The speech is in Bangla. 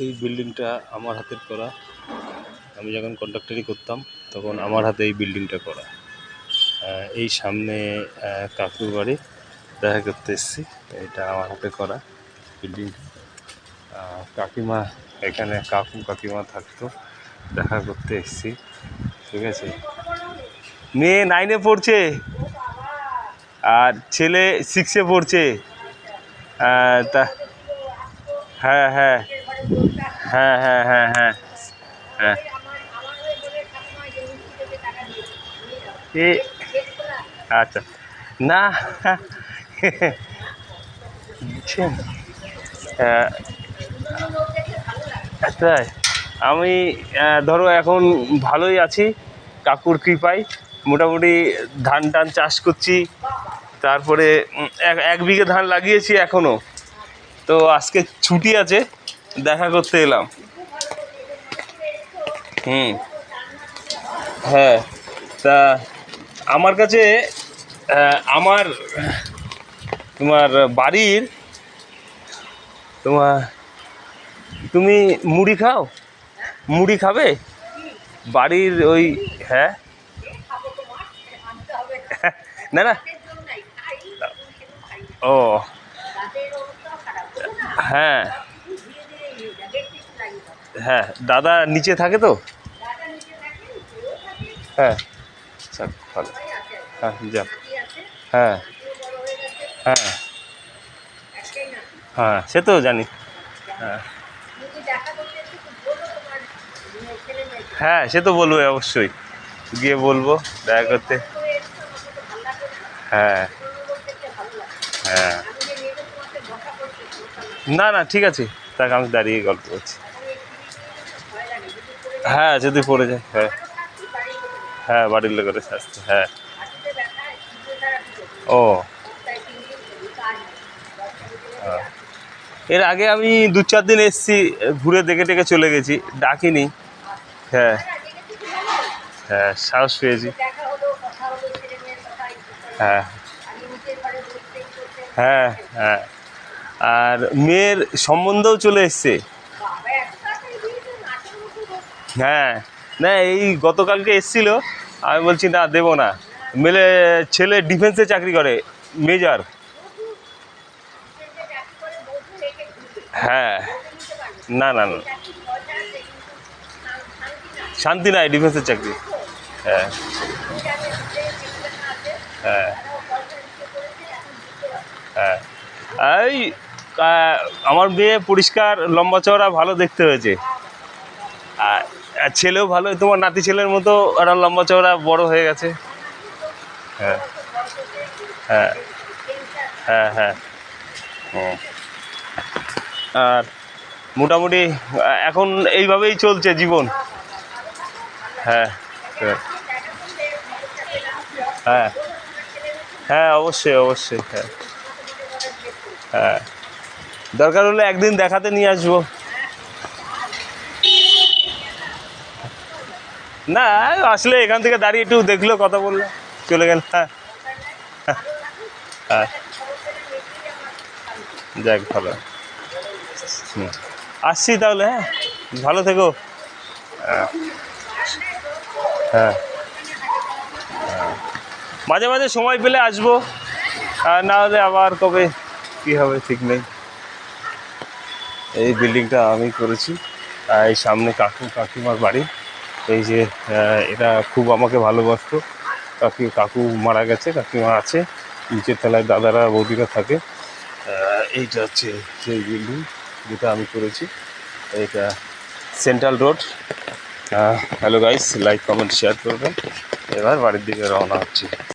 এই বিল্ডিংটা আমার হাতের করা। আমি যখন কন্ট্রাক্টরি করতাম তখন আমার হাতে এই বিল্ডিংটা করা। এই সামনে কাকুর বাড়ি, দেখা করতে এসেছি। এটা আমার হাতে করা বিল্ডিং। কাকিমা এখানে, কাকিমা থাকতো, দেখা করতে এসেছি। ঠিক আছে, মেয়ে 9-এ পড়ছে আর ছেলে 6-এ পড়ছে। তা হ্যাঁ হ্যাঁ হ্যাঁ হ্যাঁ হ্যাঁ হ্যাঁ হ্যাঁ আচ্ছা, না বুঝছেন, তাই আমি ধরো এখন ভালোই আছি কাকুর কৃপায়। মোটামুটি ধান টান চাষ করছি, তারপরে 1 বিঘে ধান লাগিয়েছি এখনও। তো আজকে ছুটি আছে, দেখা করতে এলাম। হ্যাঁ, তা আমার কাছে আমার তোমার বাড়ির তুমি মুড়ি খাও? মুড়ি খাবে বাড়ির ওই? হ্যাঁ, না না, ও হ্যাঁ হ্যাঁ, দাদা নিচে থাকে তো। হ্যাঁ, যাক ভালো। হ্যাঁ যাক, হ্যাঁ হ্যাঁ হ্যাঁ, সে তো জানি। হ্যাঁ হ্যাঁ, সে তো বলবো, অবশ্যই গিয়ে বলবো দেখা করতে। হ্যাঁ হ্যাঁ, না না, ঠিক আছে, তাকে আমি দাঁড়িয়ে গল্প করছি। হ্যাঁ, যদি পড়ে যায়, হ্যাঁ হ্যাঁ, বাড়ির লোকের স্বাস্থ্য, হ্যাঁ। ও, এর আগে আমি 2-4 দিন এসেছি, ঘুরে দেখে টেকে চলে গেছি, ডাকিনি। হ্যাঁ হ্যাঁ, সাহস পেয়েছি। হ্যাঁ হ্যাঁ হ্যাঁ, আর মেয়ের সম্বন্ধেও চলে এসছে। হ্যাঁ, না এই গতকালকে এসছিল, আমি বলছি না দেবো না। ছেলে ডিফেন্সে চাকরি করে, মেজর। হ্যাঁ, না না না, শান্তি নাই, ডিফেন্সের চাকরি। হ্যাঁ হ্যাঁ হ্যাঁ, এই আমার মেয়ে পরিষ্কার, লম্বা চওড়া, ভালো দেখতে হয়েছে। আর ছেলেও ভালো, তোমার নাতি ছেলের মতো একটা লম্বা চওড়া বড় হয়ে গেছে। হ্যাঁ হ্যাঁ হ্যাঁ হ্যাঁ, হুম। আর মোটামুটি এখন এইভাবেই চলছে জীবন। হ্যাঁ হ্যাঁ হ্যাঁ হ্যাঁ, অবশ্যই অবশ্যই, হ্যাঁ হ্যাঁ, দরকার হলে একদিন দেখাতে নিয়ে আসবো। না, আসলে এখান থেকে দাঁড়িয়ে একটু দেখলো, কথা বললো, চলে গেল। হ্যাঁ হ্যাঁ, যাক ভালো। হুম, আসছি তাহলে। হ্যাঁ, ভালো থেকো। হ্যাঁ হ্যাঁ, মাঝে মাঝে সময় পেলে আসবো, আর না হলে আবার কবে কী হবে ঠিক নেই। এই বিল্ডিংটা আমি করেছি, এই সামনে কাকিমার বাড়ি। এই যে এটা খুব আমাকে ভালোবাসতো। কাকু মারা গেছে, কাকিমা আছে, নিচের তলায় দাদারা বৌদিরা থাকে। এইটা হচ্ছে সেই বিল্ডিং যেটা আমি করেছি। এইটা central road. Hello guys, like comment share করবেন। এবার বাড়ির দিকে রওনা হচ্ছি।